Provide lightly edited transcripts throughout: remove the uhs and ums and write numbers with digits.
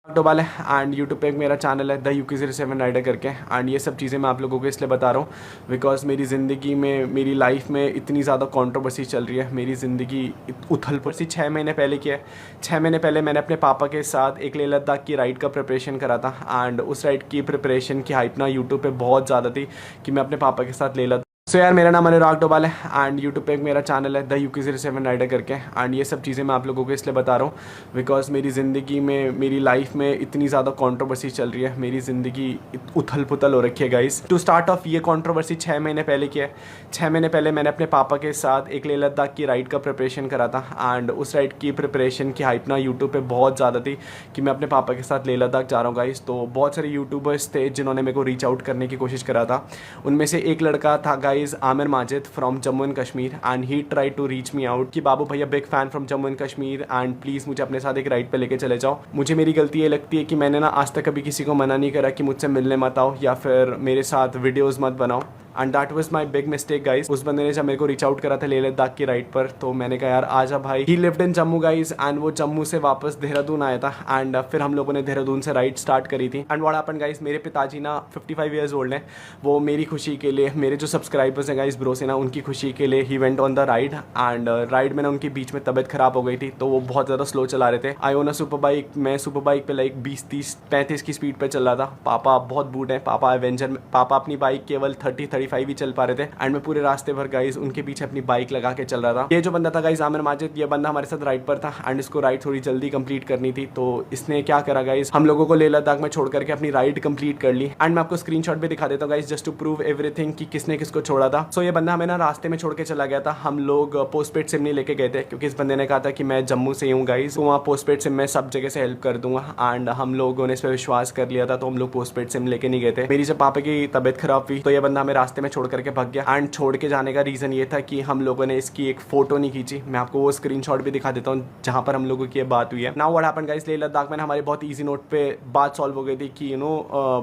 वाला and YouTube पे एक मेरा चैनल है द UK07 राइडर करके। एंड ये सब चीज़ें मैं आप लोगों को इसलिए बता रहा हूँ बिकॉज मेरी ज़िंदगी में, मेरी लाइफ में इतनी ज़्यादा कंट्रोवर्सी चल रही है। मेरी ज़िंदगी उथल पुथल 6 महीने पहले की है। 6 महीने पहले मैंने अपने पापा के साथ एक लेह लद्दाख की राइड का प्रिपरेशन करा था। एंड उस राइड की प्रिपरेशन की हाइप ना यूट्यूब पर बहुत ज़्यादा थी कि मैं अपने पापा के साथ लेह लद्दाख। सो यार, मेरा नाम अनुराग डोभाल है एंड यूट्यूब पे एक मेरा चैनल है द UK07 राइडर करके। एंड ये सब चीज़ें मैं आप लोगों को इसलिए बता रहा हूँ बिकॉज मेरी ज़िंदगी में, मेरी लाइफ में इतनी ज़्यादा कंट्रोवर्सी चल रही है। मेरी ज़िंदगी उथल पुथल हो रखी है गाइस। टू स्टार्ट ऑफ, ये कंट्रोवर्सी 6 महीने पहले की है। 6 महीने पहले मैंने अपने पापा के साथ एक लेह लद्दाख की राइड का प्रिपरेशन करा था। एंड उस राइड की प्रिपरेशन की हाइप ना यूट्यूब पर बहुत ज़्यादा थी कि मैं अपने पापा के साथ लेह लद्दाख जा रहा हूँ गाइस। तो बहुत सारे यूट्यूबर्स थे जिन्होंने मेरे को रीच आउट करने की कोशिश करा था। उनमें से एक लड़का था guys, Aamir Majid from Jammu and Kashmir, and he tried to reach me out कि बाबू भैया big fan from Jammu and Kashmir and please मुझे अपने साथ एक राइड पे लेके चले जाओ। मुझे मेरी गलती ये लगती है कि मैंने ना आज तक कभी किसी को मना नहीं करा कि मुझसे मिलने मत आओ या फिर मेरे साथ वीडियोस मत बनाओ। And that was my big mistake guys. उस बंदे ने जब मेरे को रीच आउट करा था लेह लद्दाख की राइड पर, तो मैंने कहा यार आजा भाई। ही lived in Jammu guys and वो जम्मू से वापस देहरादून आया था। एंड फिर हम लोगों ने देहरादून से राइड स्टार्ट करी थी। एंड व्हाट हैपेंड गाइस, मेरे पिताजी ना 55 ईयर्स ओल्ड हैं। वो मेरी खुशी के लिए, मेरे जो सब्सक्राइबर्स हैं गाइस ब्रो से ना, उनकी खुशी के लिए he went on the ride. And ride में ना उनकी बीच में तबियत खराब हो गई थी, तो वो बहुत ज़्यादा स्लो चला रहे थे। आई ओन अ सुपर बाइक, मैं सुपर बाइक पे लाइक 20, 30, 35 की स्पीड पे चल रहा था। पापा बहुत बूढ़े हैं, पापा एवेंजर में, पापा अपनी बाइक केवल 30, 35 ही चल पा रहे थे। एंड मैं पूरे रास्ते भर गाइस उनके पीछे अपनी बाइक लगा के चल रहा था। ये जो बंदा था गाइस आमिर माजिद, ये बंदा हमारे साथ राइड पर था एंड इसको राइड थोड़ी जल्दी कंप्लीट करनी थी। तो इसने क्या करा गाइस, हम लोगों को लेह लद्दाख में छोड़ करके अपनी राइड कंप्लीट कर ली। एंड मैं आपको स्क्रीनशॉट भी दिखा देता हूँ guys just to prove everything कि किसने किसको छोड़ा था। सो ये बंदा हमें ना रास्ते में छोड़ के चला गया था। हम लोग पोस्ट पेड सिम नहीं लेके गए थे क्योंकि इस बंदे ने कहा था कि मैं जम्मू से हूँ गाइस, तो वहाँ पोस्ट पेड सिम में सब जगह से हेल्प कर दूंगा। एंड हम लोगों ने इस पर विश्वास कर लिया था, तो हम लोग पोस्ट पेड सिम लेके नहीं गए थे। मेरी जब पापा की तबियत खराब हुई तो ये बंदा हमें रास्ते में छोड़ करके भाग गया। एंड छोड़ के जाने का रीज़न ये था कि हम लोगों ने इसकी एक फ़ोटो नहीं खींची। मैं आपको वो स्क्रीनशॉट भी दिखा देता हूँ जहाँ पर हम लोगों की ये बात हुई है। Now what happened guys, Leh Ladakh में हमारे बहुत इजी नोट पे बात सॉल्व हो गई थी कि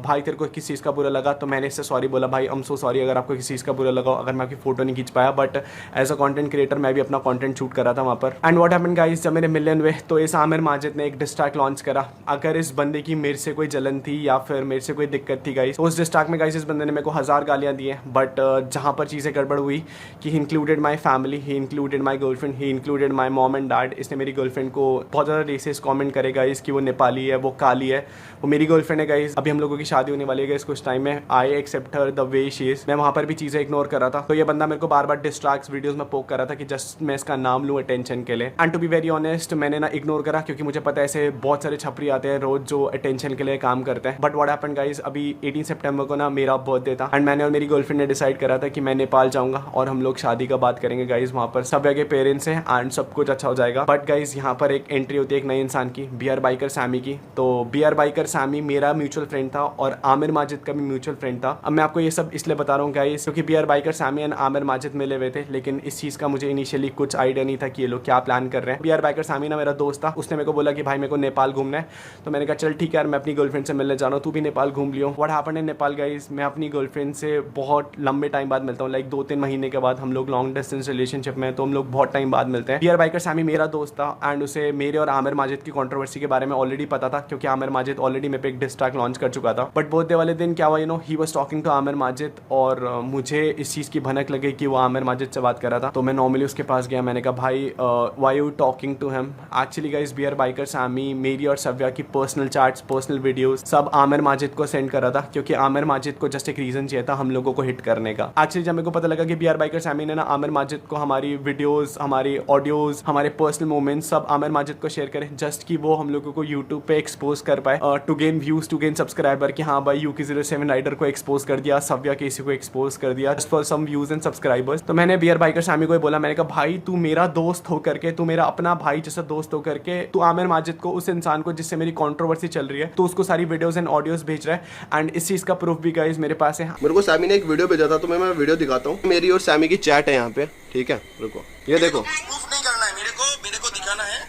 भाई तेरे को किस चीज़ का बुरा लगा, तो मैंने इससे सॉरी बोला, भाई आई एम सो सॉरी अगर आपको किसी चीज़ का बुरा लगा, अगर मैं आपकी फ़ोटो नहीं खींच पाया। But as a content creator मैं भी अपना कॉन्टेंट शूट करा था वहाँ पर। एंड व्हाट हैपेंड गाइस, जब मेरे मिलियन हुए तो इस आमिर माजिद ने एक डिस्ट्रैक्ट लॉन्च करा। अगर इस बंदे की मेरे से कोई जलन थी या फिर मेरे से कोई दिक्कत थी गाइस, उस डिस्ट्रैक्ट में गाइस इस बंदे ने मेरे को 1000 गालियाँ दी हैं। बट जहाँ पर चीज़ें गड़बड़ हुई कि he included my family, he included my girlfriend, he included my mom and dad. इसने मेरी गर्लफ्रेंड को बहुत ज़्यादा रेसिस कमेंट करे गाइस कि वो नेपाली है, वो काली है। वो मेरी गर्लफ्रेंड है गाइस, अभी हम लोगों की शादी होने वाली है गाइस कुछ टाइम में। I accept her the way she is. मैं वहाँ पर भी चीज़ें इग्नोर कर रहा था, तो ये बंदा मेरे को बार बार डिस्ट्रैक्ट वीडियोस में पोक कर रहा था कि जस्ट मैं इसका नाम लूँ अटेंशन के लिए। And to be very honest, मैंने ना इग्नोर करा क्योंकि मुझे पता है ऐसे बहुत सारे छपरी आते हैं रोज जो अटेंशन के लिए काम करते हैं। बट व्हाट हैपेंड गाइस, अभी 18 सितंबर को ना मेरा बर्थडे था एंड मैंने और मेरी गर्लफ्रेंड ने डिसाइड करा था कि मैं नेपाल जाऊँगा और हम लोग शादी का बात करेंगे गाइस। वहाँ पर सब के पेरेंट्स हैं एंड सब कुछ अच्छा हो जाएगा। बट गाइस यहाँ पर एक एंट्री होती है एक नए इंसान की, BR बाइकर सैमी की। तो BR बाइकर सैमी मेरा म्यूचुअल फ्रेंड था और आमिर माजिद का भी म्यूचुअल फ्रेंड था। अब मैं आपको ये सब इसलिए बता रहा हूँ गाइस क्योंकि BR biker Sammy and Aamir Majid मिले हुए थे, लेकिन इस चीज़ का मुझे इनिशियली कुछ आइडिया नहीं था कि ये लोग क्या प्लान कर रहे हैं। BR बाइकर सैमी ना मेरा दोस्त था, उसने मेरे को बोला कि भाई मेरे को नेपाल घूमना है। तो मैंने कहा चल ठीक है यार, मैं अपनी गर्लफ्रेंड से मिलने जा रहा हूँ, तू भी नेपाल घूम लियो। What happened in Nepal guys, मैं अपनी गर्लफ्रेंड से बहुत लंबे टाइम बाद मिलता हूँ, लाइक 2-3 महीने के बाद। हम लोग लॉन्ग डिस्टेंस रिलेशनशिप में, तो हम लोग बहुत टाइम बाद मिलते हैं। BR बाइकर सैमी मेरा दोस्त था एंड उसे मेरे और आमिर माजिद की कंट्रोवर्सी के बारे में ऑलरेडी पता था क्योंकि आमिर माजिद ऑलरेडी मेरे पे एक डिस ट्रैक लॉन्च कर चुका था। बट बर्थडे वाले दिन क्या हुआ, he was talking to Aamir Majid और मुझे इस चीज़ की भनक लगी कि वो आमिर माजिद से बात कर रहा था। तो मैं नॉर्मली उसके पास गया, मैंने कहा भाई why you talking to him. Actually guys BR biker Sammy मेरी और सव्या की पर्सनल चैट्स, पर्सनल वीडियोस सब आमिर माजिद को सेंड कर रहा था क्योंकि आमिर माजिद को जस्ट एक रीजन चाहिए था हम लोगों को हिट करने का। एक्चुअली जब मेरे को पता लगा कि BR बाइकर सैमी ने ना आमिर माजिद को हमारी वीडियोस, हमारी ऑडियोज, हमारे पर्सनल मोमेंट्स सब आमिर माजिद को शेयर करें जस्ट कि वो हम लोगों को यूट्यूब पे एक्सपोज कर पाए, to gain views, to gain subscriber, कि हाँ भाई UK07 राइडर को एक्सपोज कर दिया, सव्या केसी को एक्सपोज कर दिया just for some views and subscribers. तो मैंने BR बाइकर सैमी को बोला, मैंने कहा भाई तू मेरा दोस्त होकर के, तू मेरा अपना भाई जैसा दोस्त होकर के तू आमिर माजिद को, उस इंसान को जिससे मेरी कंट्रोवर्सी चल रही है, तो उसको सारी वीडियोस एंड ऑडियोस भेज रहा है। एंड इस चीज का प्रूफ भी गाइस मेरे पास है। मेरे को सैमी ने एक वीडियो भेजा था, तो मैं वीडियो दिखाता हूँ। मेरी और सैमी की चैट है यहाँ पे, ठीक है, रुको, ये देखो। प्रूफ नहीं करना है मेरे को दिखाना है।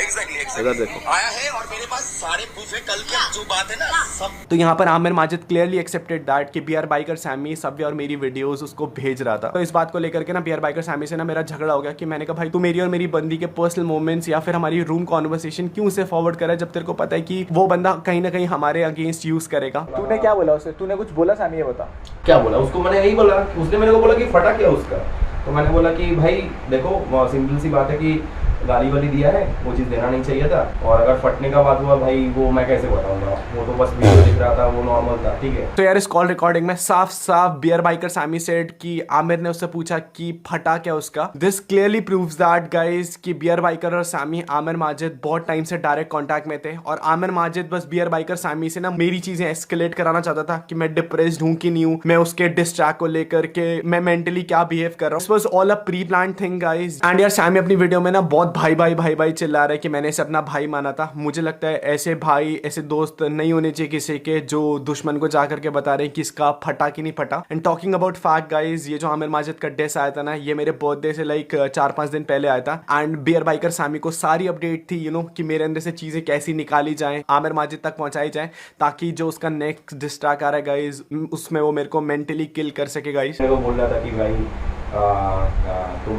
इधर देखो आया है और मेरे पास सारे प्रूफ है, कल की जो बात है ना सब। तो यहाँ पर Aamir Majid clearly accepted that कि बियर बाइकर सैमी सव्य और मेरी वीडियोस उसको भेज रहा था। तो इस बात को लेकर के ना बियर बाइकर सैमी से ना मेरा झगड़ा हो गया कि मैंने कहा भाई तू मेरी और मेरी बंदी के पर्सनल मोमेंट्स या फिर हमारी रूम कॉन्वर्सेशन क्यों से फॉरवर्ड करा जब तेरे को पता है कि वो बंदा कहीं ना कहीं हमारे अगेंस्ट यूज करेगा। तूने क्या बोला उसे? तूने कुछ बोला सैमी? ये बता। क्या बोला उसको? मैंने यही बोला, उसने मेरे को बोला कि फटा क्या उसका, तो मैंने बोला कि भाई देखो सिंपल सी बात है कि गाली वाली दिया है, वो चीज़ देना नहीं चाहिए था, और अगर फटने का बात हुआ भाई वो मैं कैसे बताऊंगा, वो तो बस वीडियो दिख रहा था, वो नॉर्मल था, ठीक है। तो यार इस कॉल रिकॉर्डिंग में साफ साफ बियर बाइकर सैमी सेड कि आमिर ने उससे पूछा कि फटा क्या उसका। This clearly proves that guys कि बियर बाइकर और सैमी आमिर माजिद बहुत टाइम से डायरेक्ट कांटेक्ट में थे, और आमिर माजिद बस बियर बाइकर सैमी से ना मेरी चीजें एस्केलेट कराना चाहता था कि मैं डिप्रेस्ड हूँ कि नहीं हूँ, मैं उसके डिस्ट्रैक्ट को लेकर के मैं मेंटली क्या बिहेव कर रहा हूँ। This was all a pre planned thing guys. And यार सैमी अपनी वीडियो में ना बहुत भाई भाई भाई भाई चिल्ला रहा है कि मैंने इसे अपना भाई माना था। मुझे लगता है ऐसे भाई ऐसे दोस्त नहीं होने चाहिए किसी के जो दुश्मन को जाकर के बता रहे हैं कि इसका फटा कि नहीं फटा। And talking about fact guys, ये जो आमिर माजिद का डिस आया था ना, ये मेरे बर्थडे से लाइक 4-5 दिन पहले आया था। एंड बियर बाइकर सैमी को सारी अपडेट थी कि मेरे अंदर से चीजें कैसी निकाली जाएं, आमिर माजिद तक पहुंचाई जाएं, ताकि जो उसका नेक्स्ट डिस्ट्रैक्ट आ रहा है गाइस उसमें वो मेरे को मेंटली किल कर सके गाइस। मेरे को बोल रहा था कि भाई तुम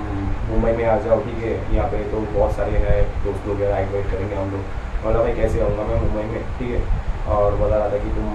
मुंबई में आ जाओ, ठीक है, यहाँ पे तो बहुत सारे हैं दोस्त लोग, राइड वाइड करेंगे हम लोग। बोला भाई कैसे आऊँगा मैं मुंबई में, ठीक है। और बता रहा था कि तुम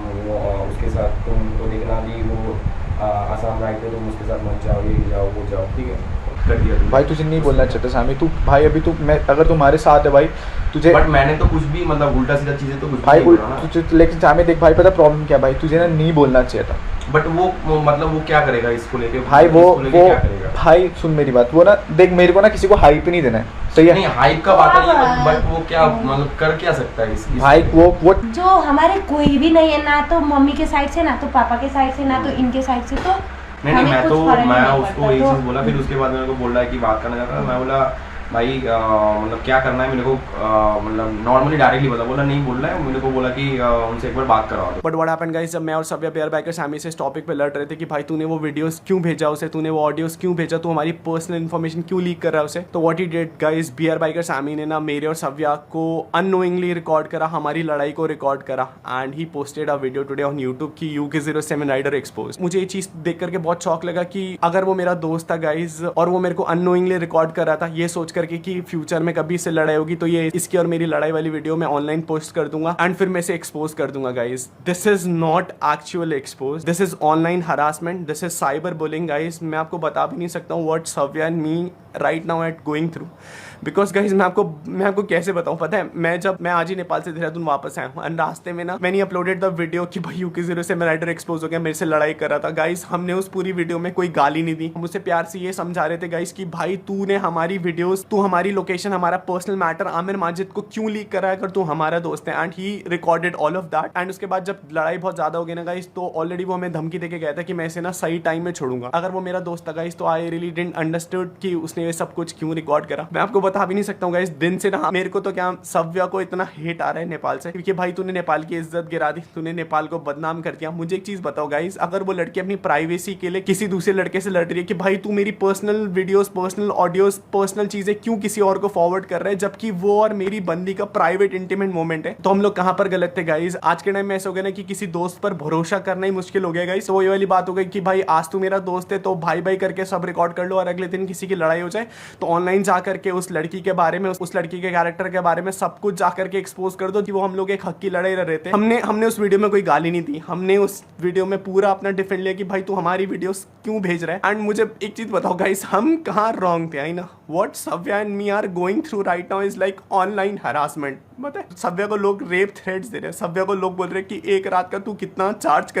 उसके साथ तुमको देखना भी वो आसाम राइड पे, तुम उसके साथ मत जाओ, ये जाओ वो जाओ, ठीक है। कर दिया भाई तुझे नहीं बोलना चाहता सैमी, तू भाई अभी तू मैं अगर तुम्हारे साथ है भाई तुझे, बट मैंने तो कुछ भी मतलब उल्टा सीधा चीज़ें तो कुछ भी भाई नहीं बोला ना। तुझे लेकिन सैमी देख भाई पता प्रॉब्लम क्या भाई, तुझे ना नहीं बोलना चाहिए था। बट वो मतलब वो क्या करेगा इसको लेके भाई वो क्या करेगा? भाई सुन मेरी बात, वो ना देख मेरे को ना किसी को हाइप नहीं देना है, सही है? नहीं हाइप का बात नहीं है, बट वो क्या मतलब कर क्या सकता है इस भाई वो जो हमारे कोई भी नहीं है ना, तो मम्मी के साइड से ना तो पापा के साइड से ना तो इनके साइड से, तो नहीं हमें मैं कुछ तो फर्क मैं नहीं उसको पड़ता। एक तो चीज़ बोला, फिर उसके बाद मेरे को बोल रहा है कि बात करना चाहता है। मैं बोला भाई मतलब क्या करना है मेरे को, मतलब नॉर्मली डायरेक्टली बोला नहीं बोल रहा है, मेरे को बोला कि उनसे एक बार बात करवा दो। बट व्हाट हैपेंड गाइस, जब मैं और सव्या बियर बाइकर सैमी से इस टॉपिक पे लड़ रहे थे कि भाई तूने वो वीडियोस क्यों भेजा उसे, तूने वो ऑडियोस क्यों भेजा, तू हमारी पर्सनल इन्फॉर्मेशन क्यों लीक कर रहा है उसे, तो what he did guys, BR biker Sammy ने ना मेरे और सव्या को अननोइंगली रिकॉर्ड करा, हमारी लड़ाई को रिकॉर्ड करा, and he posted a video today on YouTube की UK07 राइडर एक्सपोज। मुझे ये चीज देख करके बहुत शौक लगा कि अगर वो मेरा दोस्त था गाइस और वो मेरे को अननोइंगली रिकॉर्ड कर रहा था, ये सोच करके कि फ्यूचर में कभी इससे लड़ाई होगी तो ये इसकी और मेरी लड़ाई वाली वीडियो मैं ऑनलाइन पोस्ट कर दूंगा एंड फिर मैं इसे एक्सपोज कर दूंगा guys. This is not actual expose, this is online harassment, this is cyber bullying guys. मैं आपको बता भी नहीं सकता हूँ what Savya and me right now at going through, because guys मैं आपको कैसे बताऊँ, पता है मैं आज ही नेपाल से देहरादून वापस आया हूँ एंड रास्ते में ना मैंने अपलोडेड द वीडियो कि भाई UK07 राइडर एक्सपोज हो गया, मेरे से लड़ाई कर रहा था गाइस। हमने उस पूरी वीडियो में कोई गाली नहीं दी, हम उसे प्यार से ये समझा रहे थे गाइस कि भाई तूने हमारी वीडियोस, तू हमारी लोकेशन, हमारा पर्सनल मैटर आमिर माजिद को क्यों लीक करा है अगर तू हमारा दोस्त है, and he recorded all of that. And उसके बाद जब लड़ाई बहुत ज्यादा हो गई ना गाइस, तो ऑलरेडी वो हमें धमकी देके गया था कि मैं इसे ना सही टाइम में छोड़ूंगा। अगर वो मेरा दोस्त था गाइस तो आई रियली डिडंट अंडरस्टूड कि उसने ये सब कुछ क्यों रिकॉर्ड करा। मैं आपको बता भी नहीं सकता हूँ गाइस, दिन से ना मेरे को तो क्या सव्या को इतना हेट आ रहा है नेपाल से, क्योंकि भाई तूने नेपाल की इज्जत गिरा दी, तूने नेपाल को बदनाम कर दिया। मुझे एक चीज बताओ गाइस, अगर वो लड़की अपनी प्राइवेसी के लिए किसी दूसरे लड़के से लड़ रही है कि भाई तू मेरी personal videos, personal audios, personal चीजें क्यों किसी और को फॉरवर्ड कर रहा है, जबकि वो और मेरी बंदी का प्राइवेट इंटीमेट मोमेंट है, तो हम लोग कहां पर गलत थे गाइस। आज के टाइम में ऐसा हो गया ना कि किसी दोस्त पर भरोसा करना ही मुश्किल हो गया गाइस। वो ये वाली बात हो गई कि भाई आज तू मेरा दोस्त है तो भाई भाई करके सब रिकॉर्ड कर लो, और अगले दिन किसी की लड़ाई हो जाए तो ऑनलाइन जा करके उस लड़की के बारे में, उस लड़की के कैरेक्टर के बारे में सब कुछ जाकर के एक्सपोज कर दो कि वो हम लोग एक हक की लड़ाई लड़ रहे थे। हमने उस वीडियो में कोई गाली नहीं दी, हमने उस वीडियो में पूरा अपना डिफेंड लिया कि भाई तू हमारी वीडियोस क्यों भेज रहा है। एंड मुझे एक चीज बताओ गाइस, हम कहाँ रॉन्ग थे, आई know what Savya and me are going through right now is like online harassment. मतलब सव्या को लोग रेप थ्रेट्स दे रहे हैं, सव्या को लोग बोल रहे हैं कि एक रात का तू कितना चार्ज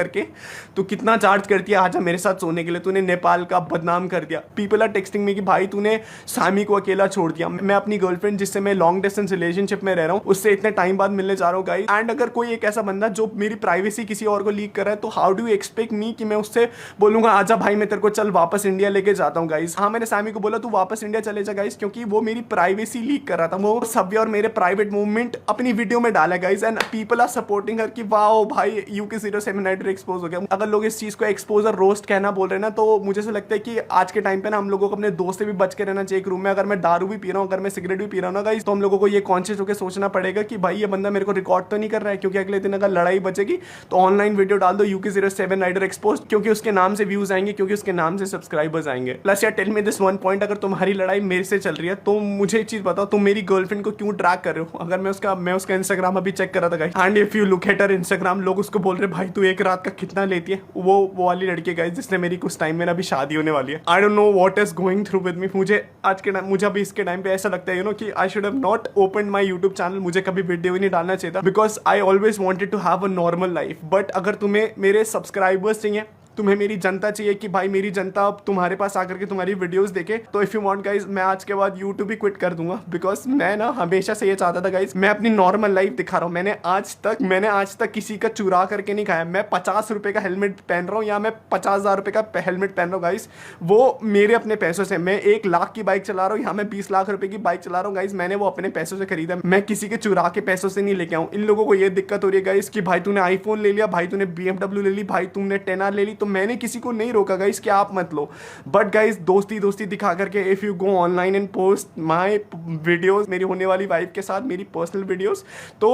करती है आजा मेरे साथ सोने के लिए, तूने नेपाल का बदनाम कर दिया। पीपल आर टेक्सटिंग में कि भाई तूने सामी को अकेला छोड़ दिया। मैं अपनी गर्लफ्रेंड जिससे मैं लॉन्ग डिस्टेंस रिलेशनशिप में रह रहा हूँ उससे इतने टाइम बाद मिलने जा रहा हूँ गाइस, एंड अगर कोई एक ऐसा बंदा जो मेरी प्राइवेसी किसी और को लीक कर रहा है तो how do you expect me कि मैं उससे बोलूंगा आजा भाई मैं तेरे को चल वापस इंडिया लेके जाता हूँ गाइस। हाँ मैंने सामी को बोला तू वापस इंडिया चल चले जा गाइस, क्योंकि वो मेरी प्राइवेसी लीक कर रहा था। वो सव्या और मेरे प्राइवेट मूवमेंट अपनी वीडियो में डाला guys, and people are supporting her कि वाओ भाई UK07 राइडर एक्सपोज हो गया। अगर लोग इस चीज को एक्सपोज और रोस्ट कहना बोल रहे हैं ना, तो मुझे ऐसा लगता है कि आज के टाइम पे ना हम लोगों को अपने दोस्त से भी बच के रहना चाहिए एक रूम में। अगर मैं दारू भी पी रहा हूँ, अगर मैं सिगरेट भी पी रहा हूँ ना गाइस, तो हम लोगों को ये कॉन्शियस होकर सोचना पड़ेगा कि भाई ये बंदा मेरे को रिकॉर्ड तो नहीं कर रहा है, क्योंकि अगले दिन अगर लड़ाई बचेगी तो ऑनलाइन वीडियो डाल दो UK07 राइडर एक्सपोज, क्योंकि उसके नाम से व्यूज आएंगे, क्योंकि उसके नाम से सब्सक्राइबर्स आएंगे। प्लस यार tell me this one point, अगर तुम्हारी लड़ाई मेरे से चल रही है तो मुझे एक चीज बताओ, तुम मेरी गर्लफ्रेंड को क्यों ट्रैक कर रहे हो? अगर मैं उसका इंस्टाग्राम अभी चेक कर रहा था guys, and if you look at her Instagram, लोग उसको बोल रहे भाई तू एक रात का कितना लेती है। वो वाली लड़की गाइस जिसने मेरी कुछ टाइम में अभी शादी होने वाली है। I don't know what is going through with me. मुझे अभी इसके टाइम पे ऐसा लगता है कि I should have not open my YouTube channel. मुझे कभी वीडियो ही नहीं डालना चाहिए था, because I always wanted to have a normal life. But अगर तुम्हें मेरे सब्सक्राइबर्स चाहिए, तुम्हें मेरी जनता चाहिए कि भाई मेरी जनता अब तुम्हारे पास आकर के तुम्हारी वीडियोस देखे, तो इफ यू वांट गाइस, मैं आज के बाद यूट्यूब ही क्विट कर दूंगा। बिकॉज मैं ना हमेशा से ये चाहता था गाइस, मैं अपनी नॉर्मल लाइफ दिखा रहा हूँ। मैंने आज तक किसी का चुरा करके नहीं खाया। मैं 50 रुपए का हेलमेट पहन रहा हूँ या मैं 50,000 रुपए का हेलमेट पहन रहा हूँ गाइस, वो मेरे अपने पैसों से। मैं 1 लाख की बाइक चला रहा हूँ या मैं 20 लाख रुपए की बाइक चला रहा हूँ गाइस, मैंने वो अपने पैसों से खरीदा। मैं किसी के चुरा के पैसों से नहीं लेके आऊँ। इन लोगों को ये दिक्कत हो रही है गाइस कि भाई तूने आईफोन ले लिया, भाई तूने BMW ले ली, भाई तुमने 10R ले ली, तो मैंने किसी को नहीं रोका गाइस कि आप मत लो। बट गाइस दोस्ती दिखा करके if you go online and post my videos, मेरी होने वाली वाइफ के साथ मेरी पर्सनल वीडियोस, तो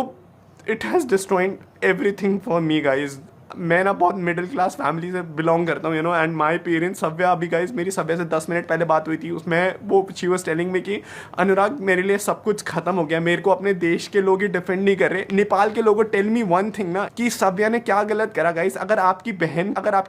it has destroying everything for me guys. मैं ना बहुत मिडिल क्लास फैमिली से बिलोंग करता हूँ एंड माय पेरेंट्स। सव्या अभी गाइस मेरी सव्या से 10 मिनट पहले बात हुई थी, उसमें वो शी वाज टेलिंग मी कि अनुराग मेरे लिए सब कुछ खत्म हो गया, मेरे को अपने देश के लोग ही डिफेंड नहीं कर रहे। नेपाल के लोगों टेल मी वन थिंग ना, कि सव्या ने क्या गलत करा गाइस। अगर आपकी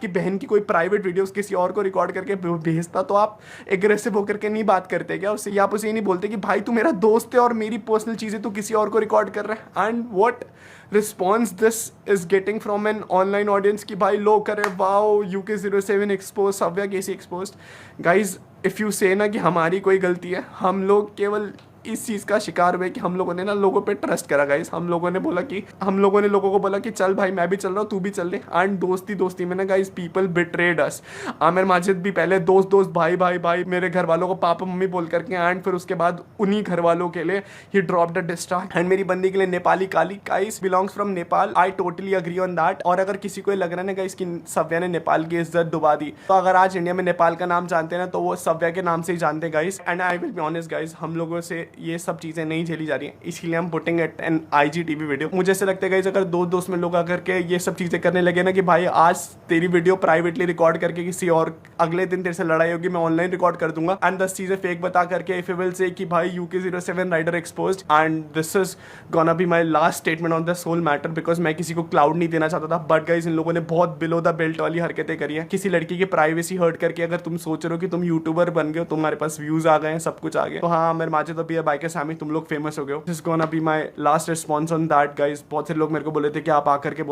बहन की कोई प्राइवेट वीडियोस किसी और को रिकॉर्ड करके भेजता, तो आप एग्रेसिव होकर के नहीं बात करते क्या उससे? या आप उसे ये नहीं बोलते कि भाई तू मेरा दोस्त है और मेरी पर्सनल चीज़ें तू किसी और को रिकॉर्ड कर रहा है? And what response this is getting from an online audience कि भाई लोग करे वाओ UK07 एक्सपोज, सव्या केसी expose. Guys if you say ना कि हमारी कोई गलती है, हम लोग केवल इस चीज़ का शिकार हुए कि हम लोगों ने ना लोगों पे ट्रस्ट करा गाइस। हम लोगों ने लोगों को बोला कि चल भाई मैं भी चल रहा हूँ, तू भी चल ले। एंड दोस्ती में ना गाइस पीपल बिट्रेड अस। आमिर माजिद भी पहले दोस्त भाई मेरे घर वालों को पापा मम्मी बोल करके, एंड फिर उसके बाद उन्हीं घर वालों के लिए ही ड्रॉप द डिस्ट्रैक्ट। एंड मेरी बंदी के लिए नेपाली काली guys belongs from Nepal. I totally agree on that. और अगर किसी को लग रहा है ना गाइस कि सव्या ने नेपाल की इज्जत डुबा दी, तो अगर आज इंडिया में नेपाल का नाम जानते हैं ना, तो वो सव्या के नाम से ही जानते हैं guys. And I will be honest guys, हम लोगों से ये सब चीज़ें नहीं झेली जा रही हैं, इसीलिए हम putting it an IGTV video. मुझे ऐसे लगता है गाइस, अगर दोस्त में लोग आकर के ये सब चीज़ें करने लगे ना कि भाई आज तेरी वीडियो प्राइवेटली रिकॉर्ड करके किसी और, अगले दिन तेरे से लड़ाई होगी मैं ऑनलाइन रिकॉर्ड कर दूंगा, एंड 10 चीज़ें फेक बता करके इफ यू विल से कि भाई UK07 rider exposed, and this is gonna be my last statement on this whole matter, because मैं किसी को क्लाउड नहीं देना चाहता था। बट गाइस इन लोगों ने बहुत बिलो द बेल्ट वाली हरकतें करी हैं। किसी लड़की की प्राइवेसी हर्ट करके अगर तुम सोच रहे हो कि तुम यूट्यूबर बन गए हो, तुम्हारे पास व्यूज आ गए हैं, सब कुछ आ गया, तो हाँ मेरे माचे तो भी है बाइक सामी, तुम लोग फेमस हो गए हो। This is gonna be my last response on that guys. बहुत से लोग मेरे को बोले थे कि आप आकर के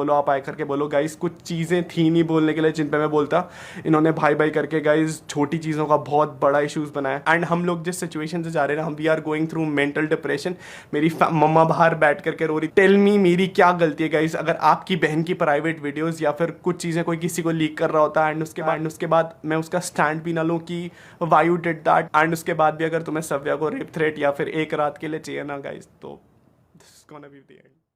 बोलो गाइस। कुछ चीज़ें थी नहीं बोलने के लिए जिन पे मैं बोलता, इन्होंने भाई करके गाइस छोटी चीज़ों का बहुत बड़ा इशूज़ बनाया। एंड हम लोग जिस सिचुएशन से जा रहे हैं, हम we are going through mental depression. मेरी मम्मा बाहर बैठ करके रो रही। टेल मी मेरी क्या गलती है गाइस? अगर आपकी बहन की प्राइवेट वीडियोस या फिर कुछ चीज़ें कोई किसी को लीक कर रहा होता है, एंड उसके बाद मैं उसका स्टैंड भी ना लूँ कि why you did that, and उसके बाद भी अगर तुम्हें सव्या को रेप थ्रेट या फिर एक रात के लिए चाहिए ना गाइस, तो this is gonna be the end.